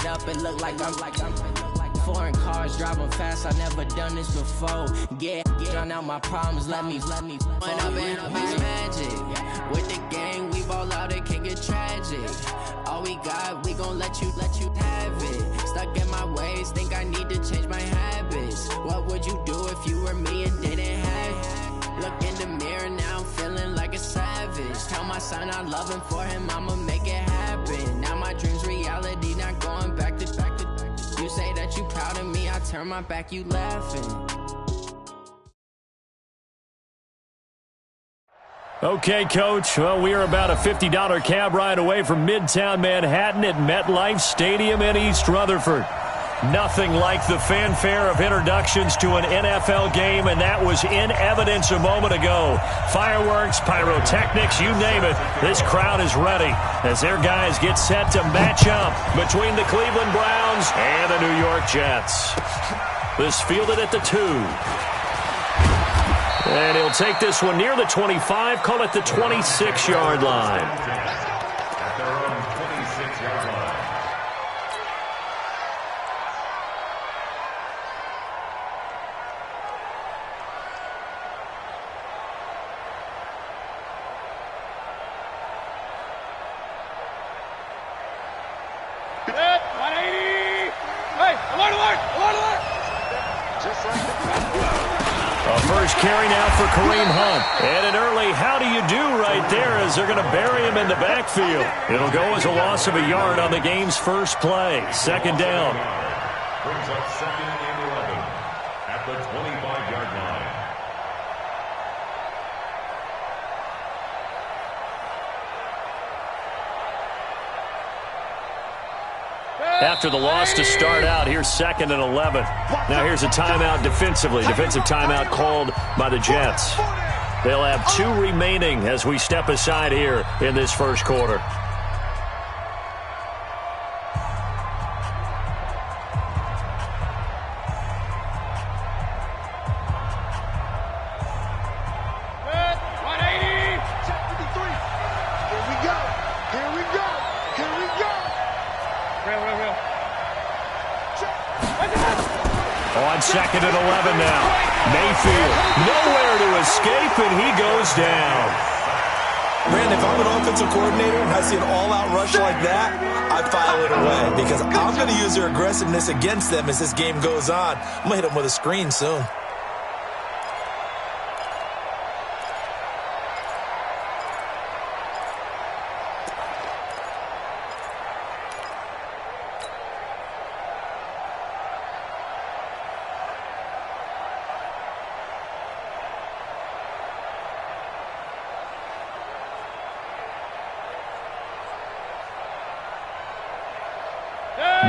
up, it look like I'm foreign cars driving fast. I never done this before. Get drown out my problems. Let me run up and up is magic. With the gang, we ball out. It can get tragic. All we got, we gon' let you have it. Stuck in my ways, think I need to change my habits. What would you do if you were me and didn't have it? Look in the mirror now, I'm feeling like a savage. Tell my son I love him, for him I'ma make it happen. Now my dream's reality, not going back to. You say that you proud of me, I turn my back, you laughing. Okay, Coach. Well, we are about a $50 cab ride away from Midtown Manhattan at MetLife Stadium in East Rutherford. Nothing like the fanfare of introductions to an NFL game, and that was in evidence a moment ago. Fireworks, pyrotechnics, you name it. This crowd is ready as their guys get set to match up between the Cleveland Browns and the New York Jets. This fielded at the 2. And he'll take this one near the 25, call it the 26-yard line. At their own 26-yard line. Good, 180. Hey, alert, alert, alert, alert. Just like the A first carry now for Kareem Hunt. And an early how do you do right there as they're going to bury him in the backfield. It'll go as a loss of a yard on the game's first play. Second down. Brings up 2nd and 11 at the 25-yard line. After the loss to start out, here's 2nd and 11. Now here's a timeout defensively. Defensive timeout called by the Jets. They'll have 2 remaining as we step aside here in this first quarter. On 2nd and 11 now. Mayfield nowhere to escape, and he goes down. Brandon, if I'm an offensive coordinator and I see an all-out rush like that, I file it away because I'm going to use their aggressiveness against them as this game goes on. I'm going to hit them with a screen soon.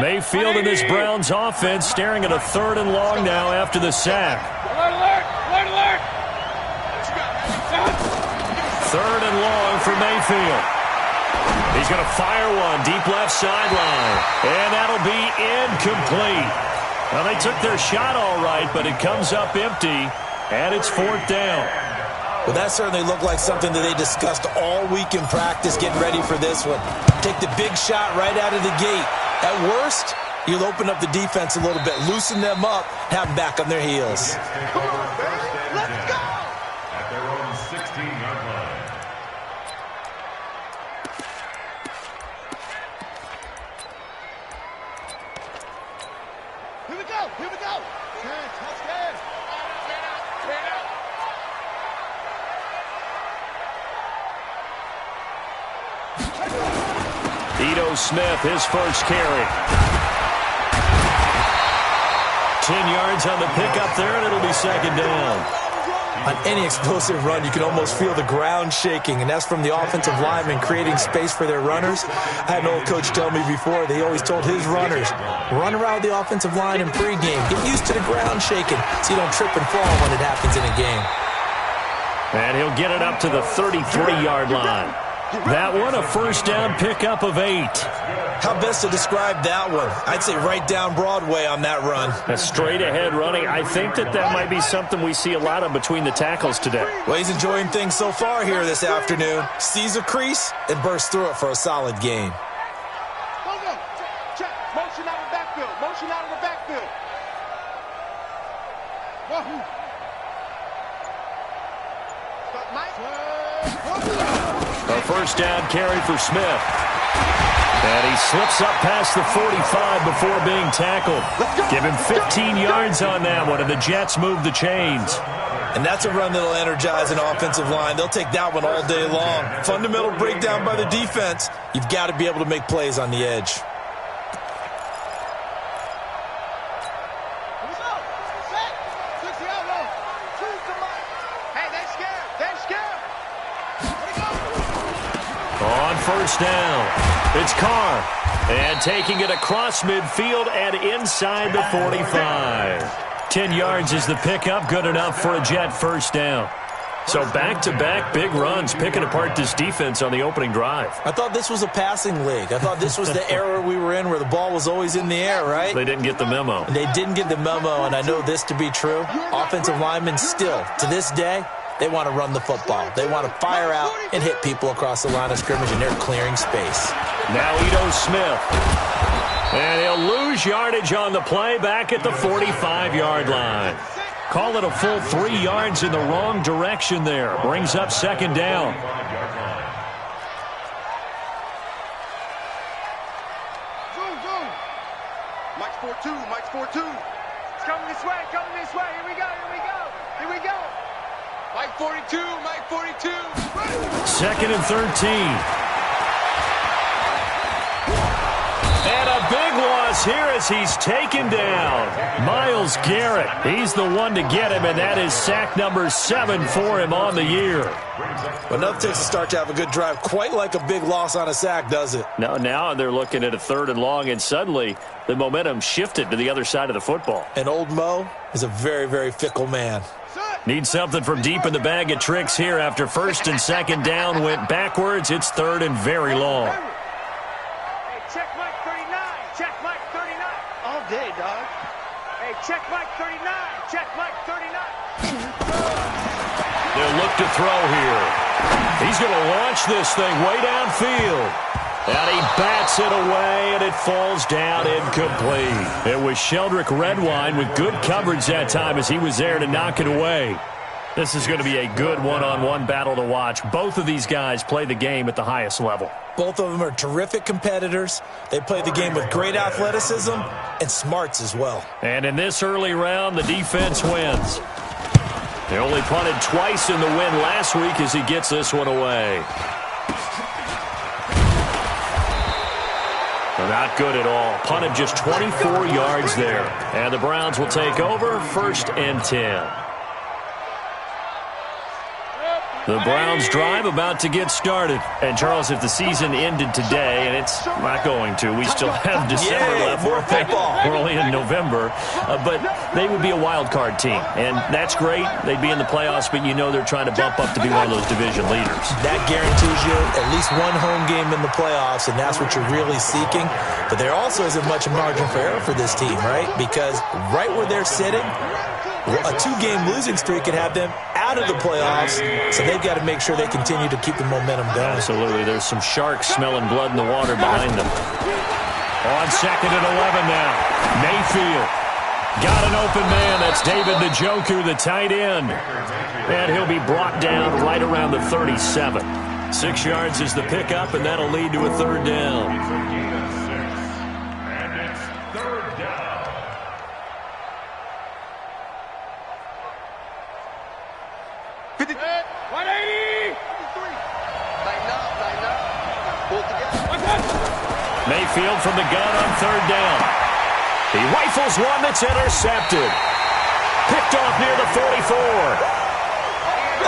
Mayfield and this Browns offense staring at a 3rd and long now after the sack. alert, alert, alert, alert. 3rd and long for Mayfield. He's going to fire one deep left sideline, and that'll be incomplete. Well, they took their shot all right, but it comes up empty, and it's 4th down. Well, that certainly looked like something that they discussed all week in practice getting ready for this one. Take the big shot right out of the gate. At worst, you'll open up the defense a little bit, loosen them up, have them back on their heels. Come on, man. Let's go! At their own 16-yard line. Here we go, here we go. Let's get it. Ito Smith, his first carry. 10 yards on the pickup there, and it'll be 2nd down. On any explosive run, you can almost feel the ground shaking, and that's from the offensive linemen creating space for their runners. I had an old coach tell me before, they always told his runners, run around the offensive line in pregame. Get used to the ground shaking so you don't trip and fall when it happens in a game. And he'll get it up to the 33-yard line. That one, a first down pickup of 8. How best to describe that one? I'd say right down Broadway on that run. A straight-ahead running. I think that might be something we see a lot of between the tackles today. Well, he's enjoying things so far here this afternoon. Sees a crease and bursts through it for a solid gain. Check, check. Motion out of the backfield. Motion out of the backfield. A first down carry for Smith. And he slips up past the 45 before being tackled. Give him 15 yards on that one, and the Jets move the chains. And that's a run that'll energize an offensive line. They'll take that one all day long. Fundamental breakdown by the defense. You've got to be able to make plays on the edge. On first down, it's Carr. And taking it across midfield and inside the 45. 10 yards is the pickup, good enough for a Jet first down. So back-to-back big runs, picking apart this defense on the opening drive. I thought this was a passing league. I thought this was the era we were in where the ball was always in the air, right? They didn't get the memo. They didn't get the memo, and I know this to be true. Offensive linemen still, to this day, they want to run the football. They want to fire out and hit people across the line of scrimmage, and they're clearing space. Now Ito Smith. And he'll lose yardage on the play back at the 45-yard line. Call it a full 3 yards in the wrong direction there. Brings up second down. Mike's 4-2, Mike's 4-2. It's coming this way, Here we go, here we go, here we go. Mike 42, Mike 42. Second and 13. And a big loss here as he's taken down. Myles Garrett, he's the one to get him, and that is sack number 7 for him on the year. But nothing takes a start to have a good drive quite like a big loss on a sack, does it? Now they're looking at a 3rd and long, and suddenly the momentum shifted to the other side of the football. And old Mo is a very, very fickle man. Need something from deep in the bag of tricks here after first and second down went backwards. It's 3rd and very long. Hey, check Mike 39. Check Mike 39. All day, dog. Hey, check Mike 39. Check Mike 39. They'll look to throw here. He's going to launch this thing way downfield. And he bats it away, and it falls down incomplete. It was Sheldrick Redwine with good coverage that time as he was there to knock it away. This is going to be a good one-on-one battle to watch. Both of these guys play the game at the highest level. Both of them are terrific competitors. They play the game with great athleticism and smarts as well. And in this early round, the defense wins. They only punted twice in the win last week as he gets this one away. Not good at all. Punted just 24 yards there. And the Browns will take over 1st and 10. The Browns drive about to get started. And, Charles, if the season ended today, and it's not going to, we still have December left. We're only in November. But they would be a wild card team. And that's great. They'd be in the playoffs, but you know they're trying to bump up to be one of those division leaders. That guarantees you at least one home game in the playoffs, and that's what you're really seeking. But there also isn't much margin for error for this team, right? Because right where they're sitting, a 2-game losing streak could have them out of the playoffs, so they've got to make sure they continue to keep the momentum going. Absolutely. There's some sharks smelling blood in the water behind them. On 2nd and 11 now. Mayfield got an open man. That's David Njoku, the tight end. And he'll be brought down right around the 37. 6 yards is the pickup, and that'll lead to a 3rd down. Mayfield from the gun on 3rd down. He rifles one that's intercepted. Picked off near the 44.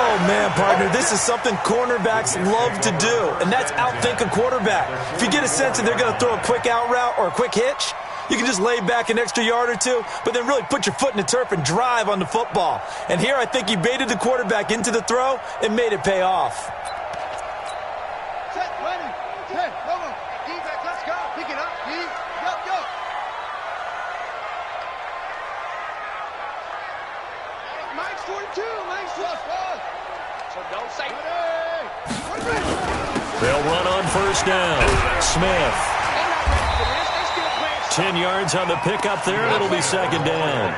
Oh, man, partner, this is something cornerbacks love to do, and that's outthink a quarterback. If you get a sense that they're going to throw a quick out route or a quick hitch, you can just lay back an extra yard or two, but then really put your foot in the turf and drive on the football. And here I think he baited the quarterback into the throw and made it pay off. They'll run on 1st down. Smith. 10 yards on the pickup there, and it'll be second down.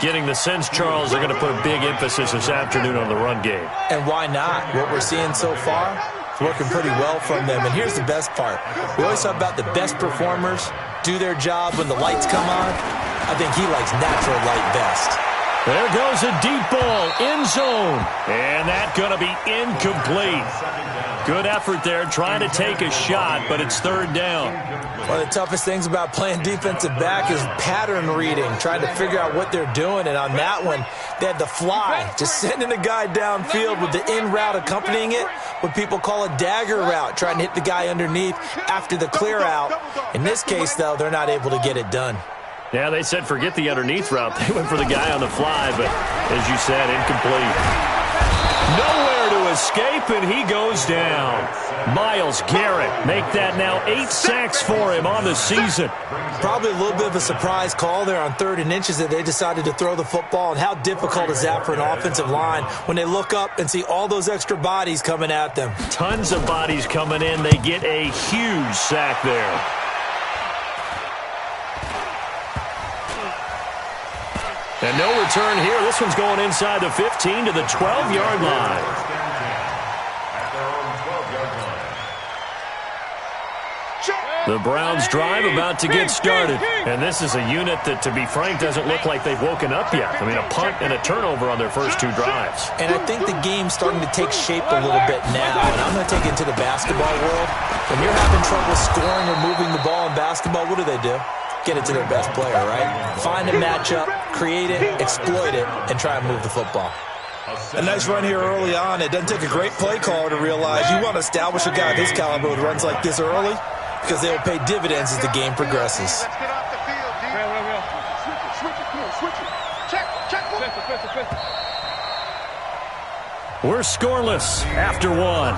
Getting the sense, Charles, they're going to put a big emphasis this afternoon on the run game. And why not? What we're seeing so far, it's working pretty well from them. And here's the best part. We always talk about the best performers do their job when the lights come on. I think he likes natural light best. There goes a deep ball, end zone. And that's going to be incomplete. Good effort there, trying to take a shot, but it's third down. One of the toughest things about playing defensive back is pattern reading, trying to figure out what they're doing. And on that one, they had the fly, just sending a guy downfield with the in route accompanying it, what people call a dagger route, trying to hit the guy underneath after the clear out. In this case, though, they're not able to get it done. Yeah, they said forget the underneath route. They went for the guy on the fly, but as you said, incomplete. Nowhere to escape, and he goes down. Myles Garrett make that now 8 sacks for him on the season. Probably a little bit of a surprise call there on 3rd and inches that they decided to throw the football. And how difficult is that for an offensive line when they look up and see all those extra bodies coming at them? Tons of bodies coming in. They get a huge sack there. And no return here. This one's going inside the 15 to the 12-yard line. The Browns drive about to get started. And this is a unit that, to be frank, doesn't look like they've woken up yet. I mean, a punt and a turnover on their first 2 drives. And I think the game's starting to take shape a little bit now. And I'm going to take it to the basketball world. When you're having trouble scoring or moving the ball in basketball, what do? Get it to their best player, right? Find a matchup, create it, exploit it, and try and move the football. A nice run here early on. It doesn't take a great play caller to realize you want to establish a guy of his caliber with runs like this early because they will pay dividends as the game progresses. Let's get off the field, D. Switch it. Check. We're scoreless after 1.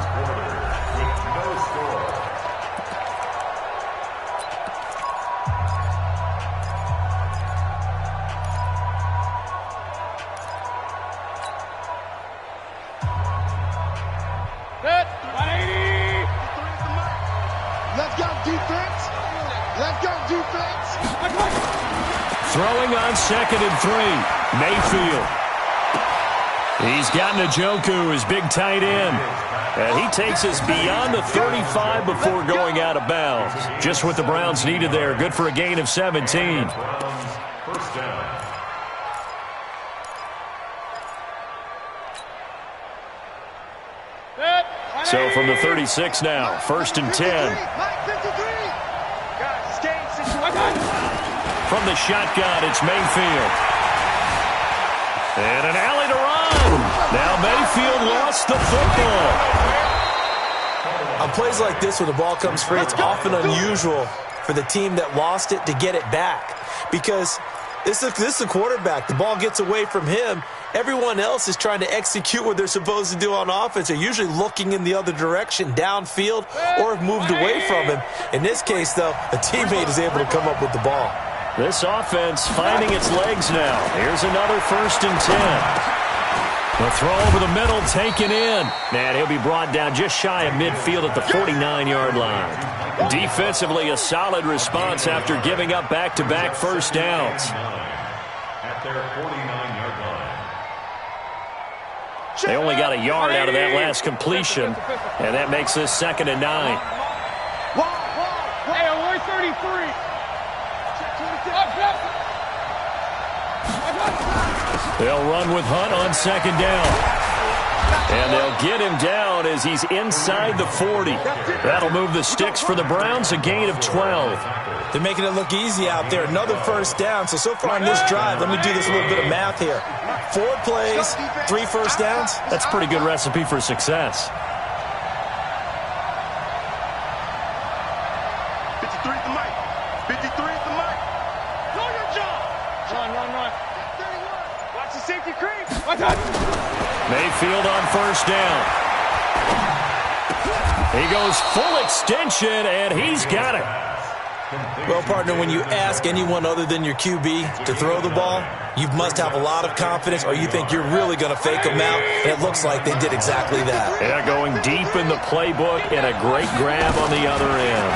Throwing on 2nd and 3. Mayfield. He's got Njoku, his big tight end. And he takes us beyond the 35 before going out of bounds. Just what the Browns needed there. Good for a gain of 17. First down. So from the 36 now, 1st and 10. From the shotgun, it's Mayfield. And an alley to run. Now Mayfield lost the football. On plays like this where the ball comes free, it's often unusual for the team that lost it to get it back. Because this is the quarterback. The ball gets away from him. Everyone else is trying to execute what they're supposed to do on offense. They're usually looking in the other direction, downfield, or have moved away from him. In this case, though, a teammate is able to come up with the ball. This offense finding its legs now. Here's another 1st and 10. The throw over the middle, taken in. And he'll be brought down just shy of midfield at the 49-yard line. Defensively, a solid response after giving up back-to-back first downs. At their 49-yard line. They only got a yard out of that last completion, and that makes this 2nd and 9. Hey, we're 33. They'll run with Hunt on 2nd down. And they'll get him down as he's inside the 40. That'll move the sticks for the Browns, a gain of 12. They're making it look easy out there. Another first down. So far on this drive, let me do this little bit of math here. 4 plays, 3 first downs. That's a pretty good recipe for success. 53 at the mic. 53 at the mic. Do your job. Run. 31. Watch the safety creep. Mayfield on 1st down. He goes full extension, and he's got it. Well, partner, when you ask anyone other than your QB to throw the ball, you must have a lot of confidence, or you think you're really going to fake them out, and it looks like they did exactly that. Yeah, going deep in the playbook and a great grab on the other end.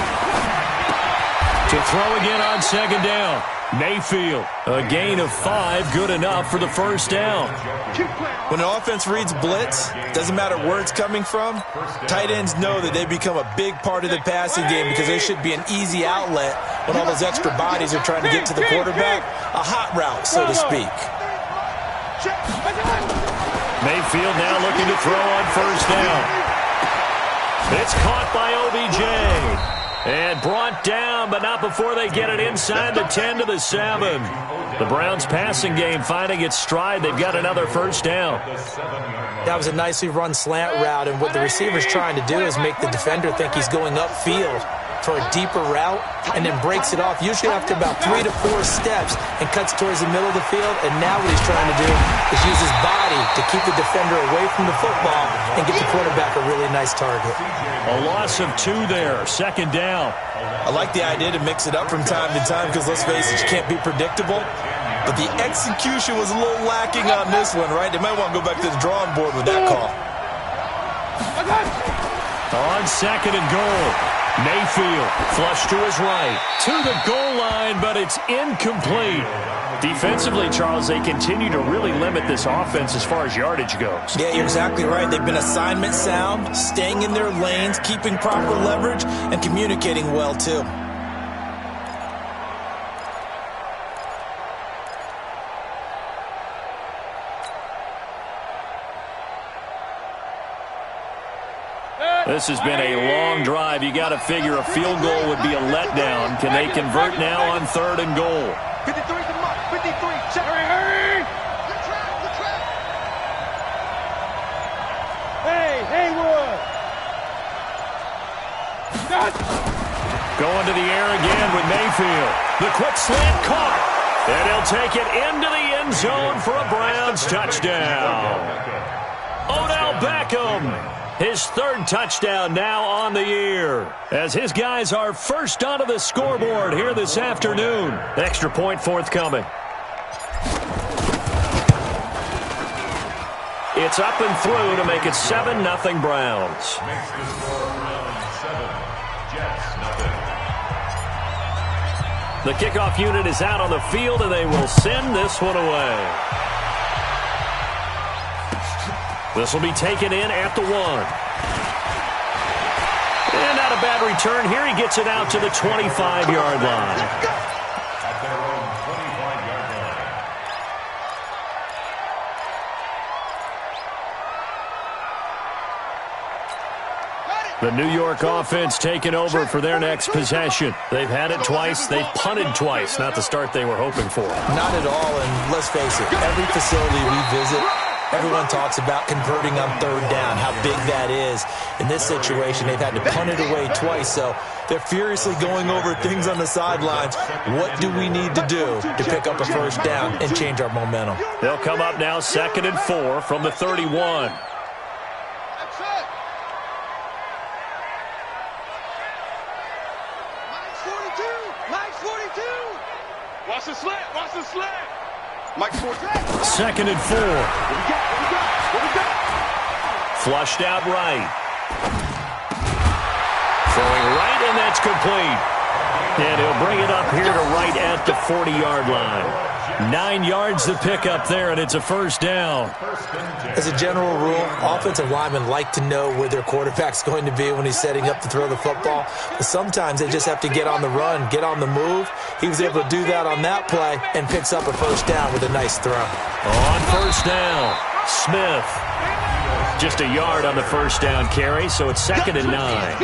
To To throw again on second down. Mayfield, a gain of 5, good enough for the first down. When an offense reads blitz, doesn't matter where it's coming from, tight ends know that they become a big part of the passing game because they should be an easy outlet when all those extra bodies are trying to get to the quarterback. A hot route, so to speak. Mayfield now looking to throw on first down. It's caught by OBJ. And brought down, but not before they get it inside the 10 to the 7. The Browns passing game finding its stride. They've got another first down. That was a nicely run slant route, and what the receiver's trying to do is make the defender think he's going upfield for a deeper route and then breaks it off, usually after about 3 to 4 steps, and cuts towards the middle of the field. And now what he's trying to do is use his body to keep the defender away from the football and get the quarterback a really nice target. A loss of 2 there, second down. I like the idea to mix it up from time to time because, let's face it, you can't be predictable. But the execution was a little lacking on this one, right? They might want to go back to the drawing board with that call. On second and goal, Mayfield flush to his right, to the goal line, but it's incomplete. Defensively, Charles, they continue to really limit this offense as far as yardage goes. Yeah, you're exactly right. They've been assignment sound, staying in their lanes, keeping proper leverage, and communicating well, too. This has been a long drive. You got to figure a field goal would be a letdown. Can they convert now on third and goal? 53 to mark. 53. Check. Hurry. Hey, Haywood. Going to the air again with Mayfield. The quick slant caught. And he'll take it into the end zone for a Browns touchdown. Odell Beckham. His third touchdown now on the year, as his guys are first onto the scoreboard here this afternoon. Extra point forthcoming. It's up and through to make it 7-0 Browns. The kickoff unit is out on the field, and they will send this one away. This will be taken in at the 1. And not a bad return here. He gets it out to the 25-yard line. At their own 25-yard line. The New York offense taking over for their next possession. They've had it twice. They've punted twice. Not the start they were hoping for. Not at all, and let's face it, every facility we visit, everyone talks about converting on third down, how big that is. In this situation, they've had to punt it away twice, so they're furiously going over things on the sidelines. What do we need to do to pick up a first down and change our momentum? They'll come up now 2nd and 4 from the 31. Watch the slant. Watch the slant. Mike's 14. 2nd and 4. What we got? Flushed out right. Throwing right, and that's complete. And he'll bring it up here to right at the 40-yard line. 9 yards to pick up there, and it's a first down. As a general rule, offensive linemen like to know where their quarterback's going to be when he's setting up to throw the football. But sometimes they just have to get on the run, get on the move. He was able to do that on that play and picks up a first down with a nice throw. On first down, Smith. Just a yard on the first down carry, so it's 2nd and 9.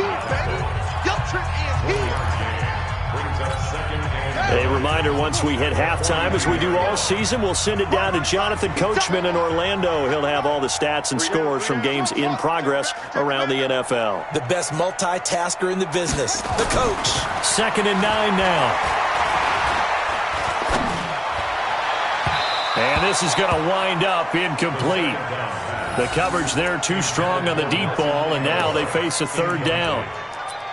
A reminder, once we hit halftime, as we do all season, we'll send it down to Jonathan Coachman in Orlando. He'll have all the stats and scores from games in progress around the NFL. The best multitasker in the business, the coach. 2nd and 9 now. And this is going to wind up incomplete. The coverage there too strong on the deep ball, and now they face a third down.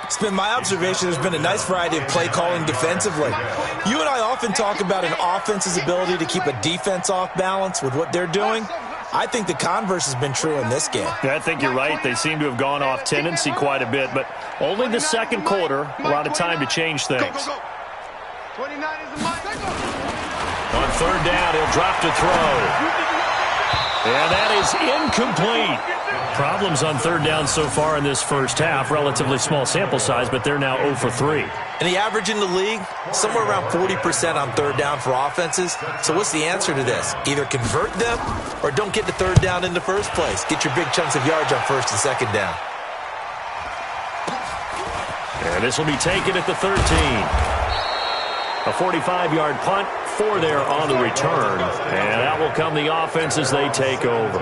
It's been my observation there's been a nice variety of play calling defensively. You and I often talk about an offense's ability to keep a defense off balance with what they're doing. I think the converse has been true in this game. Yeah, I think you're right. They seem to have gone off tendency quite a bit, but only the second quarter, a lot of time to change things. 29 is the mic. On third down, he'll drop to throw. And that is incomplete. Problems on third down so far in this first half. Relatively small sample size, but they're now 0 for 3. And the average in the league, somewhere around 40% on third down for offenses. So what's the answer to this? Either convert them or don't get the third down in the first place. Get your big chunks of yards on first and second down. And this will be taken at the 13. A 45-yard punt, 4 there on the return. And that will come the offense as they take over.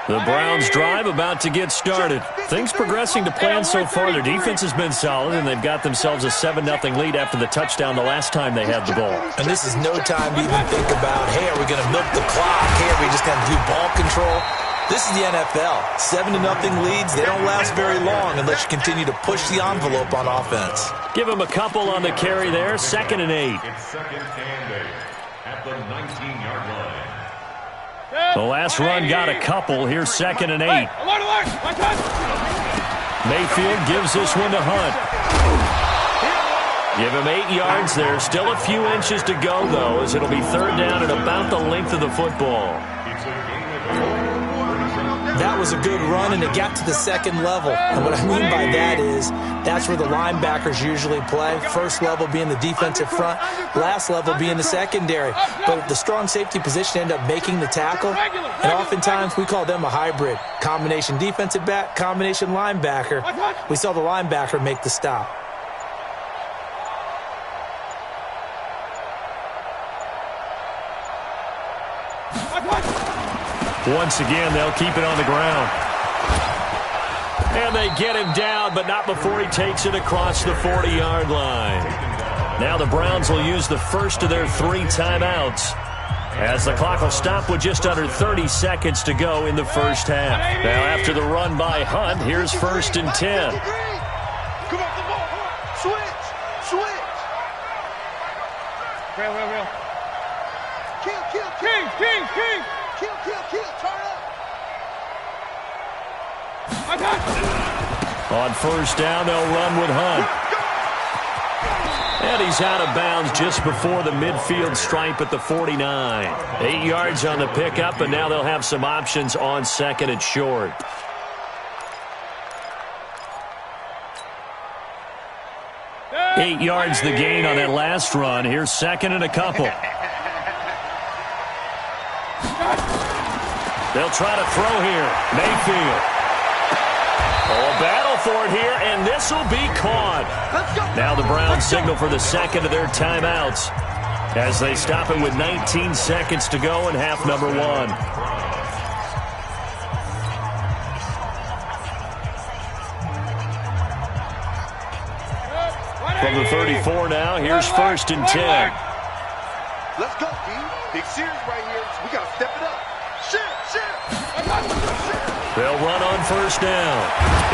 The Browns drive about to get started. Things progressing to plan so far. Their defense has been solid, and they've got themselves a 7-0 lead after the touchdown the last time they had the ball. And this is no time to even think about, hey, are we going to milk the clock? Hey, are we just going to do ball control? This is the NFL. 7-0 leads, they don't last very long unless you continue to push the envelope on offense. Give him a couple on the carry there. 2nd and 8. It's 2nd and 8 at the 19-yard line. The last run got a couple. Here's 2nd and 8. Mayfield gives this one to Hunt. Give him 8 yards there. Still a few inches to go, though, as it'll be third down at about the length of the football. That was a good run, and it got to the second level. And what I mean by that is that's where the linebackers usually play. First level being the defensive front, last level being the secondary. But the strong safety position ended up making the tackle, and oftentimes we call them a hybrid. Combination defensive back, combination linebacker. We saw the linebacker make the stop. Once again, they'll keep it on the ground. And they get him down, but not before he takes it across the 40-yard line. Now the Browns will use the first of their 3 timeouts, as the clock will stop with just under 30 seconds to go in the first half. Now after the run by Hunt, here's 1st and 10. Come off the ball. Switch. Real. Kill. King. Kill. Turn up. On first down, they'll run with Hunt. And he's out of bounds just before the midfield stripe at the 49. 8 yards on the pickup, and now they'll have some options on 2nd and short. Eight yards the gain on that last run. Here's 2nd and a couple. They'll try to throw here. Mayfield. Oh, battle for it here, and this will be caught. Now the Browns signal for the 2nd of their timeouts as they stop it with 19 seconds to go in half number 1. From the 34 now, here's 1st and 10. Let's go, D. Big series right here. We got to step it up. Shit. They'll run on first down.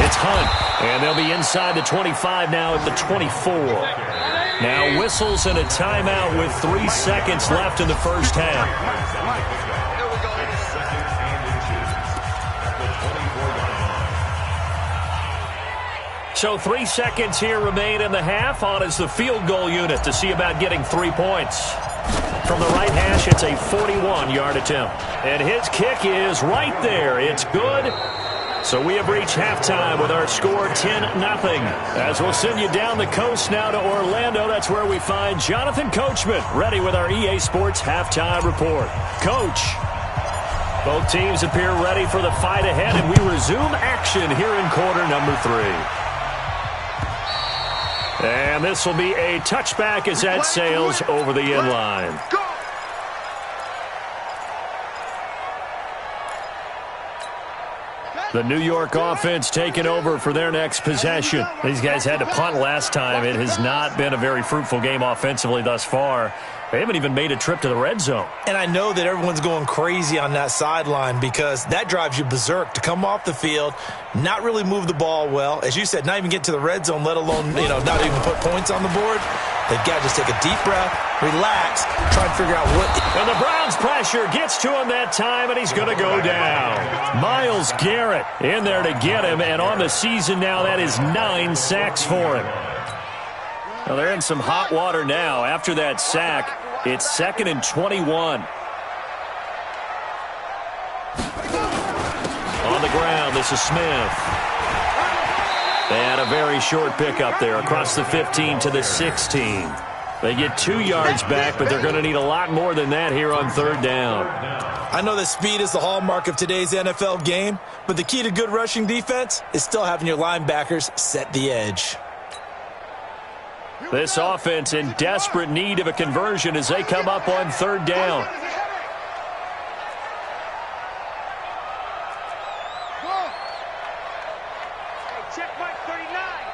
It's Hunt, and they'll be inside the 25 now at the 24. Now whistles and a timeout with 3 seconds left in the first half. So 3 seconds here remain in the half. On is the field goal unit to see about getting 3 points. From the right hash, it's a 41-yard attempt. And his kick is right there. It's good. So we have reached halftime with our score 10-0. As we'll send you down the coast now to Orlando, that's where we find Jonathan Coachman, ready with our EA Sports halftime report. Coach, both teams appear ready for the fight ahead, and we resume action here in quarter number 3. And this will be a touchback as that sails over the end line. The New York offense taking over for their next possession. These guys had to punt last time. It has not been a very fruitful game offensively thus far. They haven't even made a trip to the red zone. And I know that everyone's going crazy on that sideline because that drives you berserk to come off the field, not really move the ball well. As you said, not even get to the red zone, let alone, not even put points on the board. They've got to just take a deep breath, relax, try and figure out what. And the Browns pressure gets to him that time, and he's going to go down. Myles Garrett in there to get him, and on the season now, that is 9 sacks for him. Well, they're in some hot water now. After that sack, it's 2nd and 21. On the ground, this is Smith. And a very short pickup there across the 15 to the 16. They get 2 yards back, but they're going to need a lot more than that here on 3rd down. I know that speed is the hallmark of today's NFL game, but the key to good rushing defense is still having your linebackers set the edge. This offense in desperate need of a conversion as they come up on 3rd down. Check Mike 39.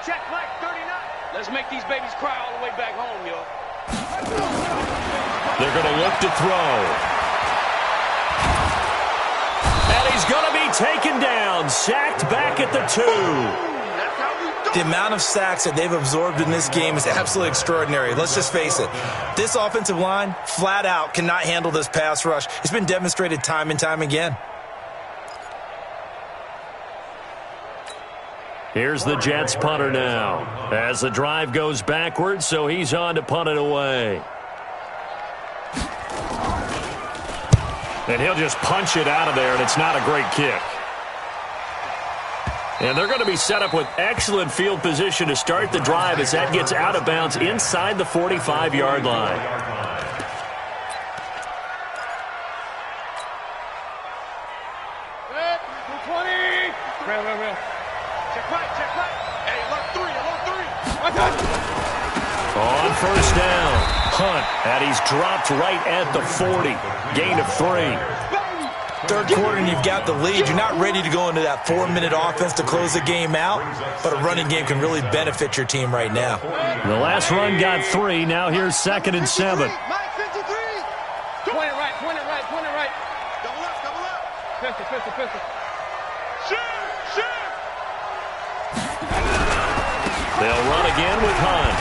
Check Mike 39. Let's make these babies cry all the way back home, yo. They're going to look to throw. And he's going to be taken down. Sacked back at the 2. The amount of sacks that they've absorbed in this game is absolutely extraordinary. Let's just face it. This offensive line, flat out, cannot handle this pass rush. It's been demonstrated time and time again. Here's the Jets punter now. As the drive goes backwards, so he's on to punt it away. And he'll just punch it out of there, and it's not a great kick. And they're going to be set up with excellent field position to start the drive as that gets out of bounds inside the 45-yard line. Good. 220. Real. Check right. Hey, alert 3. On 1st down, Hunt, and he's dropped right at the 40. Gain of 3. 3rd quarter and you've got the lead. You're not ready to go into that 4-minute offense to close the game out, but a running game can really benefit your team right now. The last run got 3. Now here's 2nd and 7. Mike 53. 20 right. Double up. Pistol. Shoot. They'll run again with Hunt.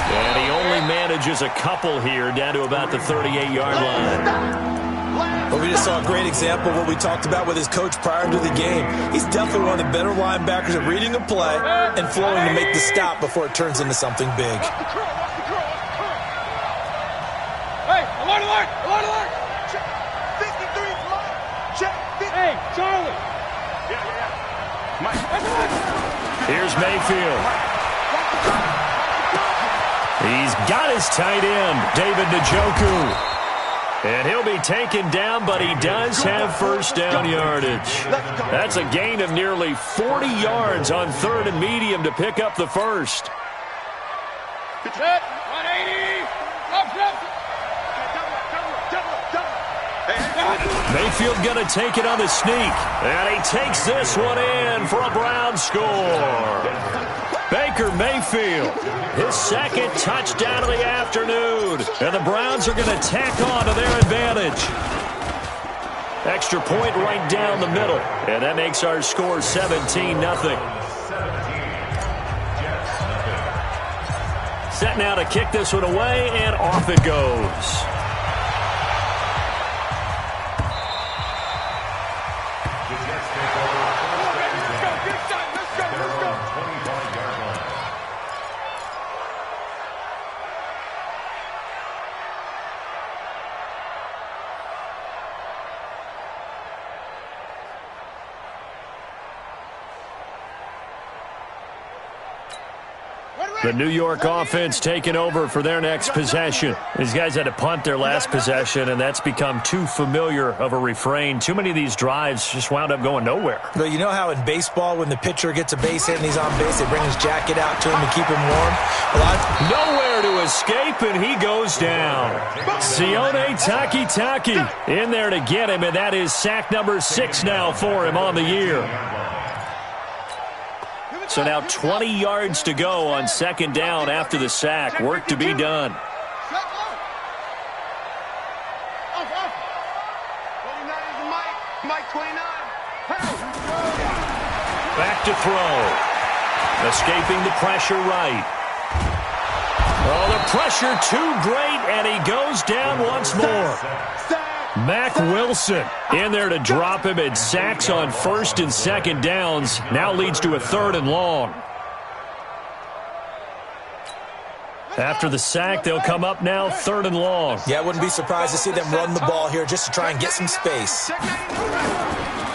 And he only manages a couple here down to about the 38-yard line. Well, we just saw a great example of what we talked about with his coach prior to the game. He's definitely one of the better linebackers at reading a play and flowing to make the stop before it turns into something big. Hey, alert! Check 53, Mike. Check 50. Hey, Charlie. Yeah. Mike. Here's Mayfield. He's got his tight end, David Njoku. And he'll be taken down, but he does have 1st down yardage. That's a gain of nearly 40 yards on 3rd and medium to pick up the 1st. 180. Mayfield going to take it on the sneak. And he takes this one in for a Brown score. Baker Mayfield, his 2nd touchdown of the afternoon. And the Browns are going to tack on to their advantage. Extra point right down the middle. And that makes our score 17-0. Set now to kick this one away, and off it goes. The New York offense taking over for their next possession. These guys had to punt their last possession, and that's become too familiar of a refrain. Too many of these drives just wound up going nowhere. But you know how in baseball, when the pitcher gets a base hit and he's on base, they bring his jacket out to him to keep him warm? Nowhere to escape, and he goes down. Sione Takitaki in there to get him, and that is sack number 6 now for him on the year. So now 20 yards to go on 2nd down after the sack. Work to be done. to throw. Escaping the pressure right. Oh, the pressure too great, and he goes down once more. Mack Wilson in there to drop him, and sacks on first and second downs. Now leads to a 3rd and long. After the sack, they'll come up now 3rd and long. Yeah, I wouldn't be surprised to see them run the ball here just to try and get some space.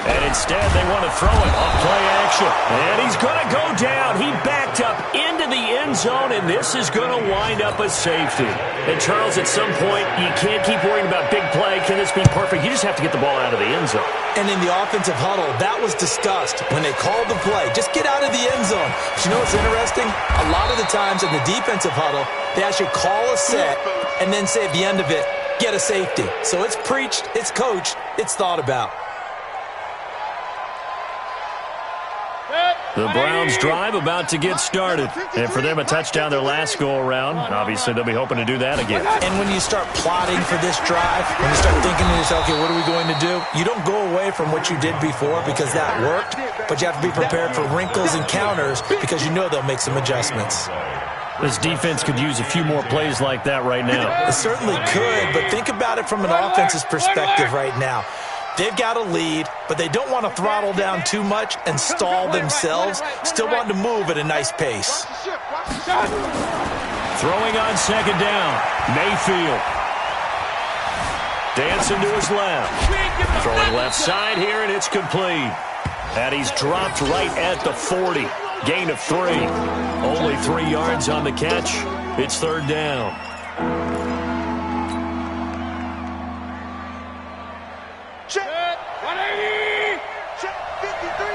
And instead, they want to throw it off play action. And he's going to go down. He backed up into the end zone, and this is going to wind up a safety. And, Charles, at some point, you can't keep worrying about big play. Can this be perfect? You just have to get the ball out of the end zone. And in the offensive huddle, that was discussed when they called the play. Just get out of the end zone. But you know what's interesting? A lot of the times in the defensive huddle, they actually call a set and then say at the end of it, get a safety. So it's preached, it's coached, it's thought about. The Browns drive about to get started. And for them, a touchdown their last go-around. Obviously, they'll be hoping to do that again. And when you start plotting for this drive, when you start thinking to yourself, okay, what are we going to do? You don't go away from what you did before because that worked, but you have to be prepared for wrinkles and counters because you know they'll make some adjustments. This defense could use a few more plays like that right now. It certainly could, but think about it from an offense's perspective right now. They've got a lead, but they don't want to throttle down too much and stall themselves. Still want to move at a nice pace. Throwing on second down, Mayfield. Dancing to his left. Throwing left side here, and it's complete. And he's dropped right at the 40. Gain of 3. Only 3 yards on the catch. It's 3rd down. Check 180. Check 53.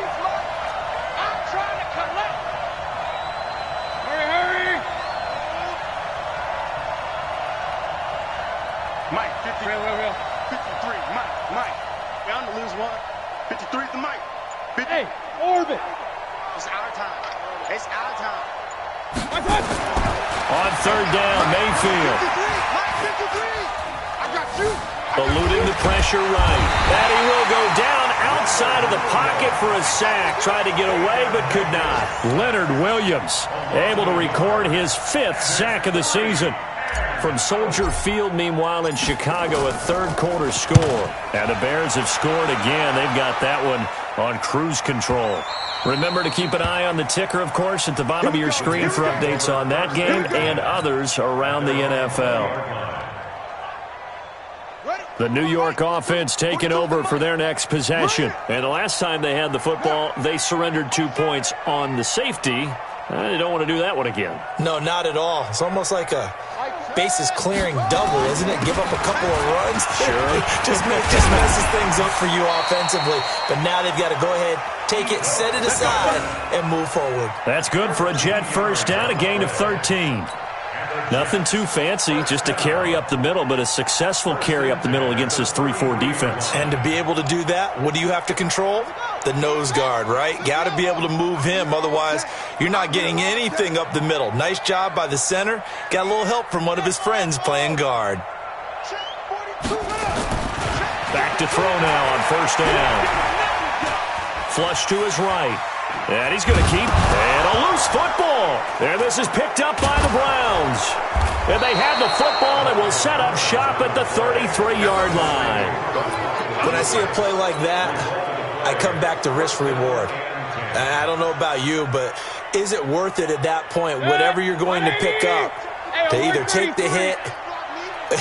I'm trying to collect. Hurry. Mike, 53. 53. Mike. We're on to lose one. 53 to Mike. 50. Hey, Orbit. It's our time. It's our time. On 3rd down, Mayfield. 53. Mike, 53. I got you. Eluding the pressure right. And he will go down outside of the pocket for a sack. Tried to get away, but could not. Leonard Williams able to record his 5th sack of the season. From Soldier Field, meanwhile, in Chicago, a 3rd quarter score. And the Bears have scored again. They've got that one on cruise control. Remember to keep an eye on the ticker, of course, at the bottom of your screen for updates on that game and others around the NFL. The New York offense taking over for their next possession. And the last time they had the football, they surrendered 2 points on the safety. They don't want to do that one again. No, not at all. It's almost like a bases clearing double, isn't it? Give up a couple of runs. Sure. just messes things up for you offensively. But now they've got to go ahead, take it, set it aside, and move forward. That's good for a Jet first down, a gain of 13. Nothing too fancy, just a carry up the middle, but a successful carry up the middle against this 3-4 defense. And to be able to do that, what do you have to control? The nose guard, right? Got to be able to move him, otherwise you're not getting anything up the middle. Nice job by the center. Got a little help from one of his friends playing guard. Back to throw now on 1st down. Flush to his right. And he's going to keep. And a loose football. And this is picked up by the Browns. And they have the football and will set up shop at the 33-yard line. When I see a play like that, I come back to risk-reward. I don't know about you, but is it worth it at that point, whatever you're going to pick up, to either take the hit,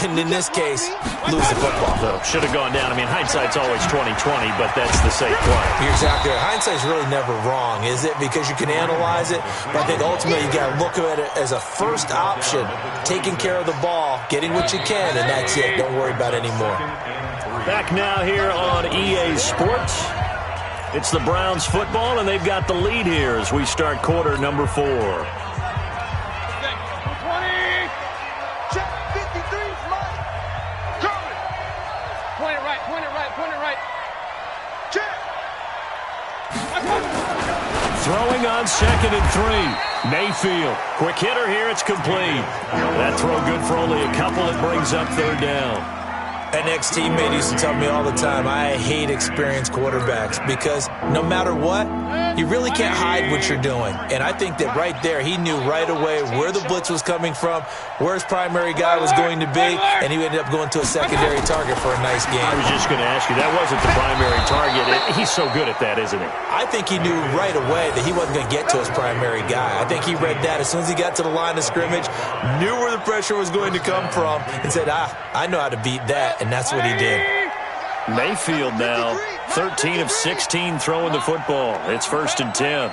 and in this case, lose the football? So, should have gone down. I mean, hindsight's always 20/20, but that's the safe play. You're exactly right. Hindsight's really never wrong, is it? Because you can analyze it, but I think ultimately you got to look at it as a first option, taking care of the ball, getting what you can, and that's it. Don't worry about it anymore. Back now here on EA Sports. It's the Browns football, and they've got the lead here as we start quarter number 4. Throwing on 2nd and 3. Mayfield. Quick hitter here. It's complete. That throw good for only a couple. It brings up 3rd down. An ex-teammate used to tell me all the time, I hate experienced quarterbacks because no matter what, you really can't hide what you're doing. And I think that right there, he knew right away where the blitz was coming from, where his primary guy was going to be, and he ended up going to a secondary target for a nice game. I was just going to ask you, that wasn't the primary target. He's so good at that, isn't he? I think he knew right away that he wasn't going to get to his primary guy. I think he read that as soon as he got to the line of scrimmage, knew where the pressure was going to come from, and said, I know how to beat that, and that's what he did. Mayfield now, 13 of 16 throwing the football. It's 1st and 10.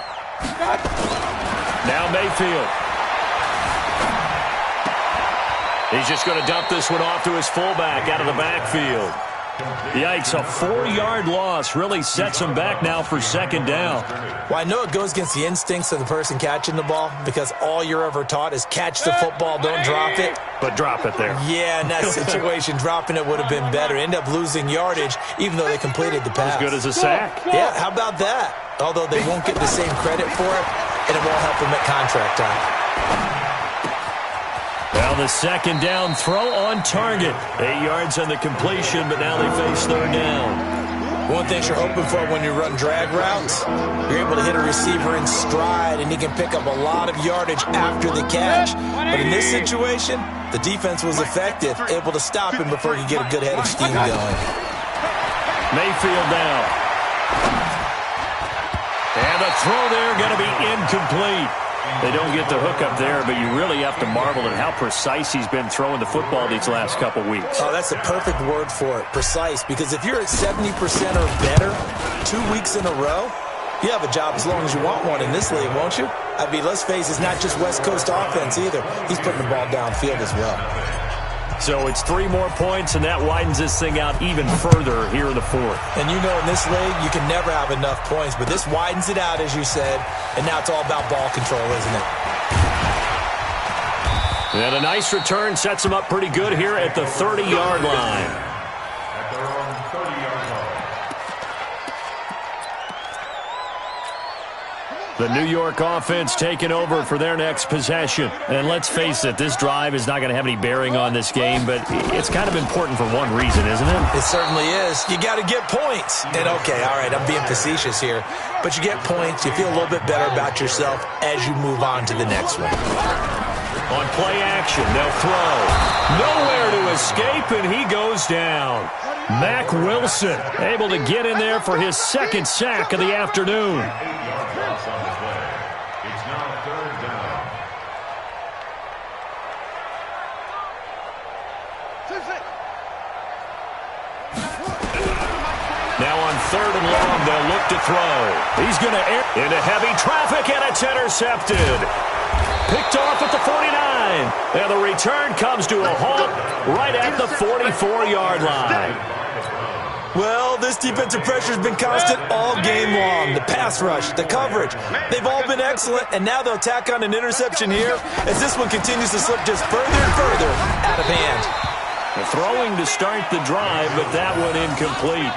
Now Mayfield. He's just going to dump this one off to his fullback out of the backfield. Yikes, a 4-yard loss really sets him back now for 2nd down. Well, I know it goes against the instincts of the person catching the ball because all you're ever taught is catch the football, don't drop it. But drop it there. Yeah, in that situation, dropping it would have been better. End up losing yardage even though they completed the pass. As good as a sack. Yeah, how about that? Although they won't get the same credit for it, and it won't help them at contract time. Well, the 2nd down throw on target. 8 yards on the completion, but now they face 3rd down. One thing you're hoping for when you run drag routes, you're able to hit a receiver in stride, and he can pick up a lot of yardage after the catch. But in this situation, the defense was effective, able to stop him before he could get a good head of steam going. Mayfield down. And a throw there going to be incomplete. They don't get the hook up there, but you really have to marvel at how precise he's been throwing the football these last couple weeks. Oh, that's the perfect word for it, precise. Because if you're at 70% or better 2 weeks in a row, you have a job as long as you want one in this league, won't you? I mean, let's face it, it's not just West Coast offense either. He's putting the ball downfield as well. So it's 3 more points, and that widens this thing out even further here in the 4th. And you know in this league, you can never have enough points, but this widens it out, as you said, and now it's all about ball control, isn't it? And a nice return sets him up pretty good here at the 30-yard line. At their own 30-yard line. The New York offense taking over for their next possession. And let's face it, this drive is not going to have any bearing on this game, but it's kind of important for one reason, isn't it? It certainly is. You got to get points. And okay, all right, I'm being facetious here, but you get points, you feel a little bit better about yourself as you move on to the next one. On play action, they'll throw. Nowhere to escape, and he goes down. Mack Wilson able to get in there for his 2nd sack of the afternoon. It's now 3rd down. Now on 3rd and long, they'll look to throw. He's going to air into heavy traffic, and it's intercepted. Picked off at the 49. And the return comes to a halt right at the 44-yard line. Well, this defensive pressure has been constant all game long. The pass rush, the coverage, they've all been excellent, and now they'll tack on an interception here as this one continues to slip just further and further out of hand. The throwing to start the drive, but that one incomplete.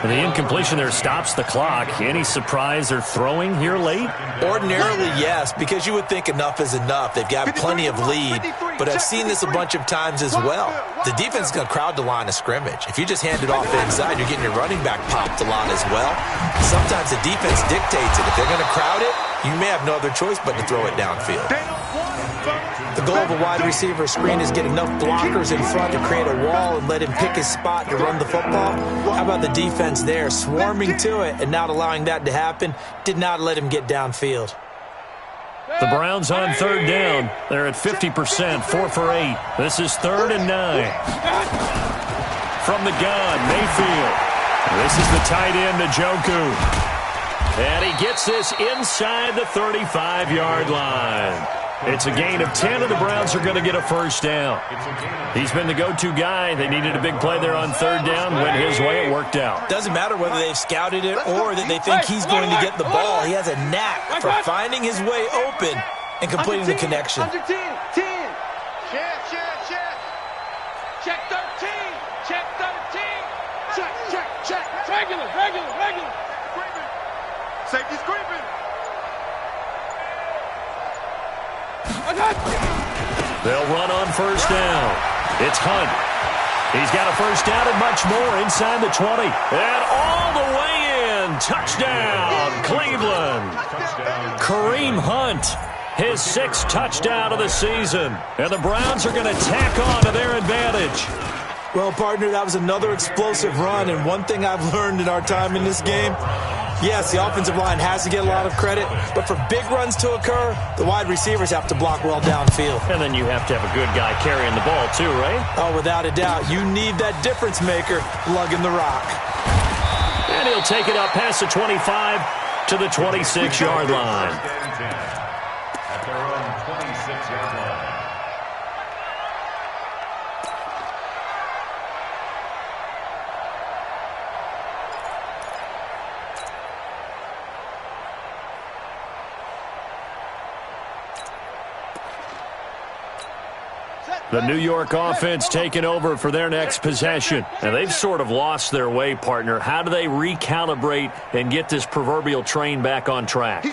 And the incompletion there stops the clock. Any surprise they're throwing here late? Ordinarily, yes, because you would think enough is enough. They've got plenty of lead, but I've seen this a bunch of times as well. The defense is going to crowd the line of scrimmage. If you just hand it off inside, you're getting your running back popped a lot as well. Sometimes the defense dictates it. If they're going to crowd it, you may have no other choice but to throw it downfield. The goal of a wide receiver screen is get enough blockers in front to create a wall and let him pick his spot to run the football. How about the defense there, swarming to it and not allowing that to happen? Did not let him get downfield. The Browns on 3rd down. They're at 50%, 4 for 8. This is 3rd and 9. From the gun, Mayfield. This is the tight end, Njoku. And he gets this inside the 35-yard line. It's a gain of 10, and the Browns are going to get a 1st down. He's been the go-to guy. They needed a big play there on 3rd down. Went his way. It worked out. Doesn't matter whether they've scouted it or that they think he's going to get the ball. He has a knack for finding his way open and completing the connection. Under 10. Check 13. Check 13. Check. Regular. Safety's creeping. They'll run on 1st down. It's Hunt. He's got a first down and much more inside the 20. And all the way in. Touchdown, Cleveland. Kareem Hunt, his 6th touchdown of the season. And the Browns are going to tack on to their advantage. Well, partner, that was another explosive run. And one thing I've learned in our time in this game, yes, the offensive line has to get a lot of credit, but for big runs to occur, the wide receivers have to block well downfield. And then you have to have a good guy carrying the ball too, right? Oh, without a doubt. You need that difference maker lugging the rock. And he'll take it up past the 25 to the 26-yard line. At their own 26-yard line. The New York offense taking over for their next possession. And they've sort of lost their way, partner. How do they recalibrate and get this proverbial train back on track?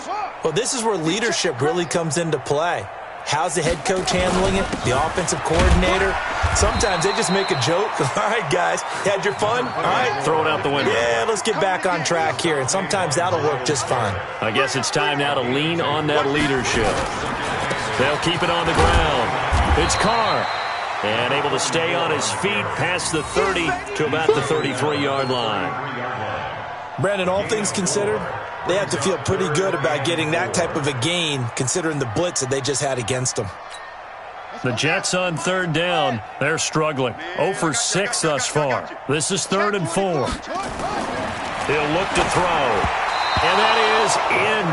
Well, this is where leadership really comes into play. How's the head coach handling it? The offensive coordinator? Sometimes they just make a joke. All right, guys, you had your fun? All right. Throw it out the window. Yeah, let's get back on track here. And sometimes that'll work just fine. I guess it's time now to lean on that leadership. They'll keep it on the ground. It's Carr. And able to stay on his feet past the 30 to about the 33-yard line. Brandon, all things considered, they have to feel pretty good about getting that type of a gain considering the blitz that they just had against them. The Jets on 3rd down. They're struggling. 0 for 6 thus far. This is 3rd and 4. He'll look to throw. And that is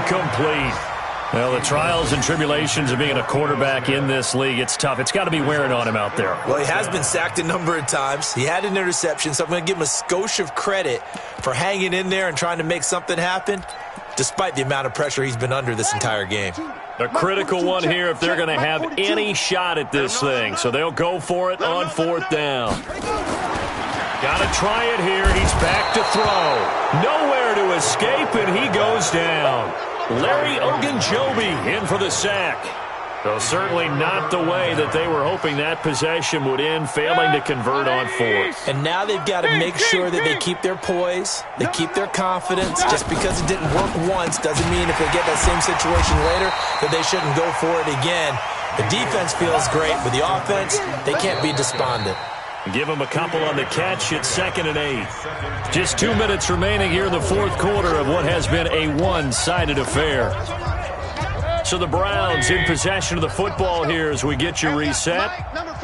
incomplete. Well, the trials and tribulations of being a quarterback in this league, it's tough. It's got to be wearing on him out there. Well, he has been sacked a number of times. He had an interception, so I'm going to give him a skosh of credit for hanging in there and trying to make something happen, despite the amount of pressure he's been under this entire game. A critical one here if they're going to have any shot at this thing. So they'll go for it on 4th down. Got to try it here. He's back to throw. Nowhere to escape, and he goes down. Larry Ogunjobi in for the sack. So certainly not the way that they were hoping that possession would end, failing to convert on 4th. And now they've got to make sure that they keep their poise, they keep their confidence. Just because it didn't work once doesn't mean if they get that same situation later that they shouldn't go for it again. The defense feels great, but the offense, they can't be despondent. Give him a couple on the catch. It's 2nd and 8. Just 2 minutes remaining here in the 4th quarter of what has been a one-sided affair. So the Browns in possession of the football here as we get you reset.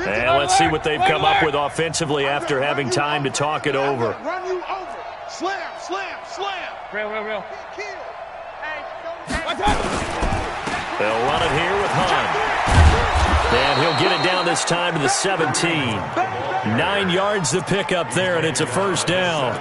And let's see what they've come up with offensively after having time to talk it over. Run you over. Slam, slam, slam. Real. They'll run it here with Hunt. And he'll get it down this time to the 17. 9 yards to pick up there, and it's a 1st down.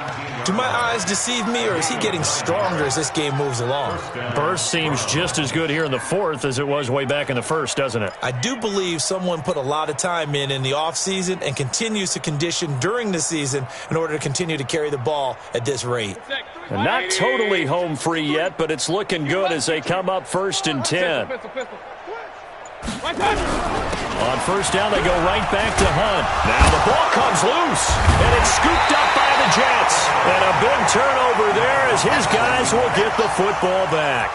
Do my eyes deceive me, or is he getting stronger as this game moves along? Burst seems just as good here in the 4th as it was way back in the 1st, doesn't it? I do believe someone put a lot of time in the offseason and continues to condition during the season in order to continue to carry the ball at this rate. And not totally home free yet, but it's looking good as they come up 1st and 10. On 1st down, they go right back to Hunt. Now the ball comes loose, and it's scooped up by the Jets. And a big turnover there as his guys will get the football back.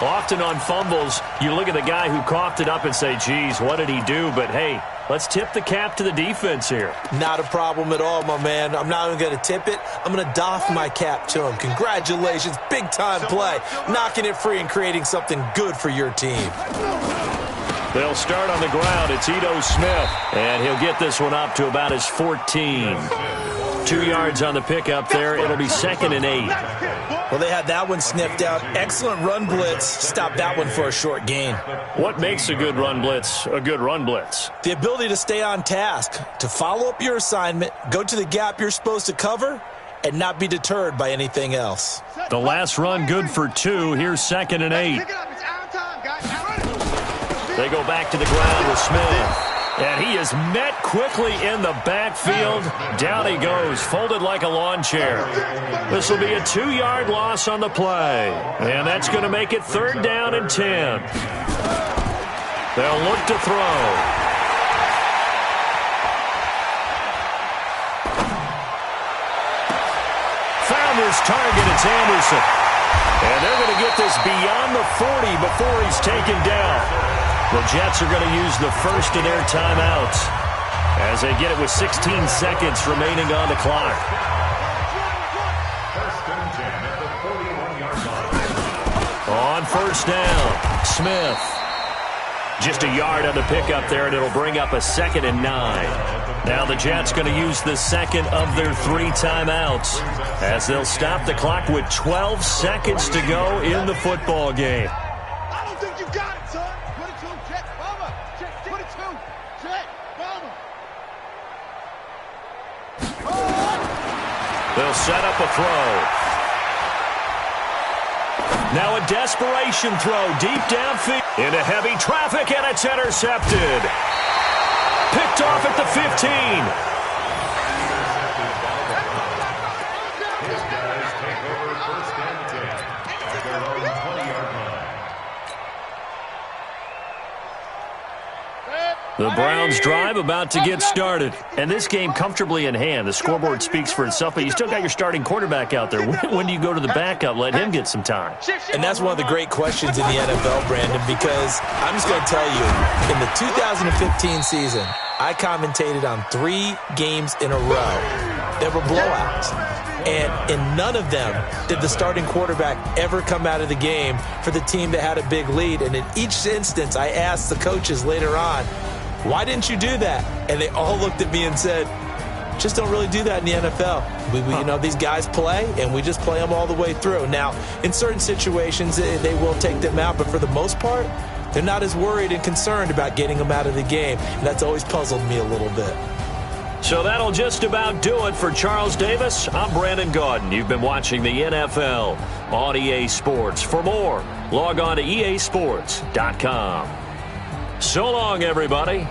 Often on fumbles, you look at the guy who coughed it up and say, geez, what did he do? But, hey, let's tip the cap to the defense here. Not a problem at all, my man. I'm not even going to tip it. I'm going to doff my cap to him. Congratulations. Big-time play. Knocking it free and creating something good for your team. They'll start on the ground. It's Ito Smith, and he'll get this one up to about his 14. 2 yards on the pickup there. It'll be 2nd and 8. Well, they had that one sniffed out. Excellent run blitz. Stopped that one for a short gain. What makes a good run blitz a good run blitz? The ability to stay on task, to follow up your assignment, go to the gap you're supposed to cover, and not be deterred by anything else. The last run good for 2. Here's 2nd and 8. They go back to the ground with Smith. And he is met quickly in the backfield. Down he goes, folded like a lawn chair. This will be a 2-yard loss on the play. And that's going to make it 3rd down and 10. They'll look to throw. first target. It's Anderson. And they're going to get this beyond the 40 before he's taken down. The Jets are going to use the first of their timeouts as they get it with 16 seconds remaining on the clock. First and 10 at the 41-yard line. On first down, Smith. Just a yard on the pickup there, and it'll bring up a 2nd and 9. Now the Jets going to use the second of their 3 timeouts as they'll stop the clock with 12 seconds to go in the football game. I don't think you got it, son. 22, check, bomber. Check, 22, check, bomber. They'll set up a throw. Now a desperation throw deep downfield into heavy traffic, and it's intercepted. Picked off at the 15. His guys take over first and 10 at their own 20-yard line. The Browns drive about to get started. And this game comfortably in hand. The scoreboard speaks for itself, but you still got your starting quarterback out there. When do you go to the backup? Let him get some time. And that's one of the great questions in the NFL, Brandon, because I'm just going to tell you, in the 2015 season, I commentated on 3 games in a row that were blowouts. And in none of them did the starting quarterback ever come out of the game for the team that had a big lead. And in each instance, I asked the coaches later on, why didn't you do that? And they all looked at me and said, just don't really do that in the NFL. You know, these guys play, and we just play them all the way through. Now, in certain situations, they will take them out, but for the most part, they're not as worried and concerned about getting them out of the game. And that's always puzzled me a little bit. So that'll just about do it for Charles Davis. I'm Brandon Gaudin. You've been watching the NFL on EA Sports. For more, log on to easports.com. So long, everybody.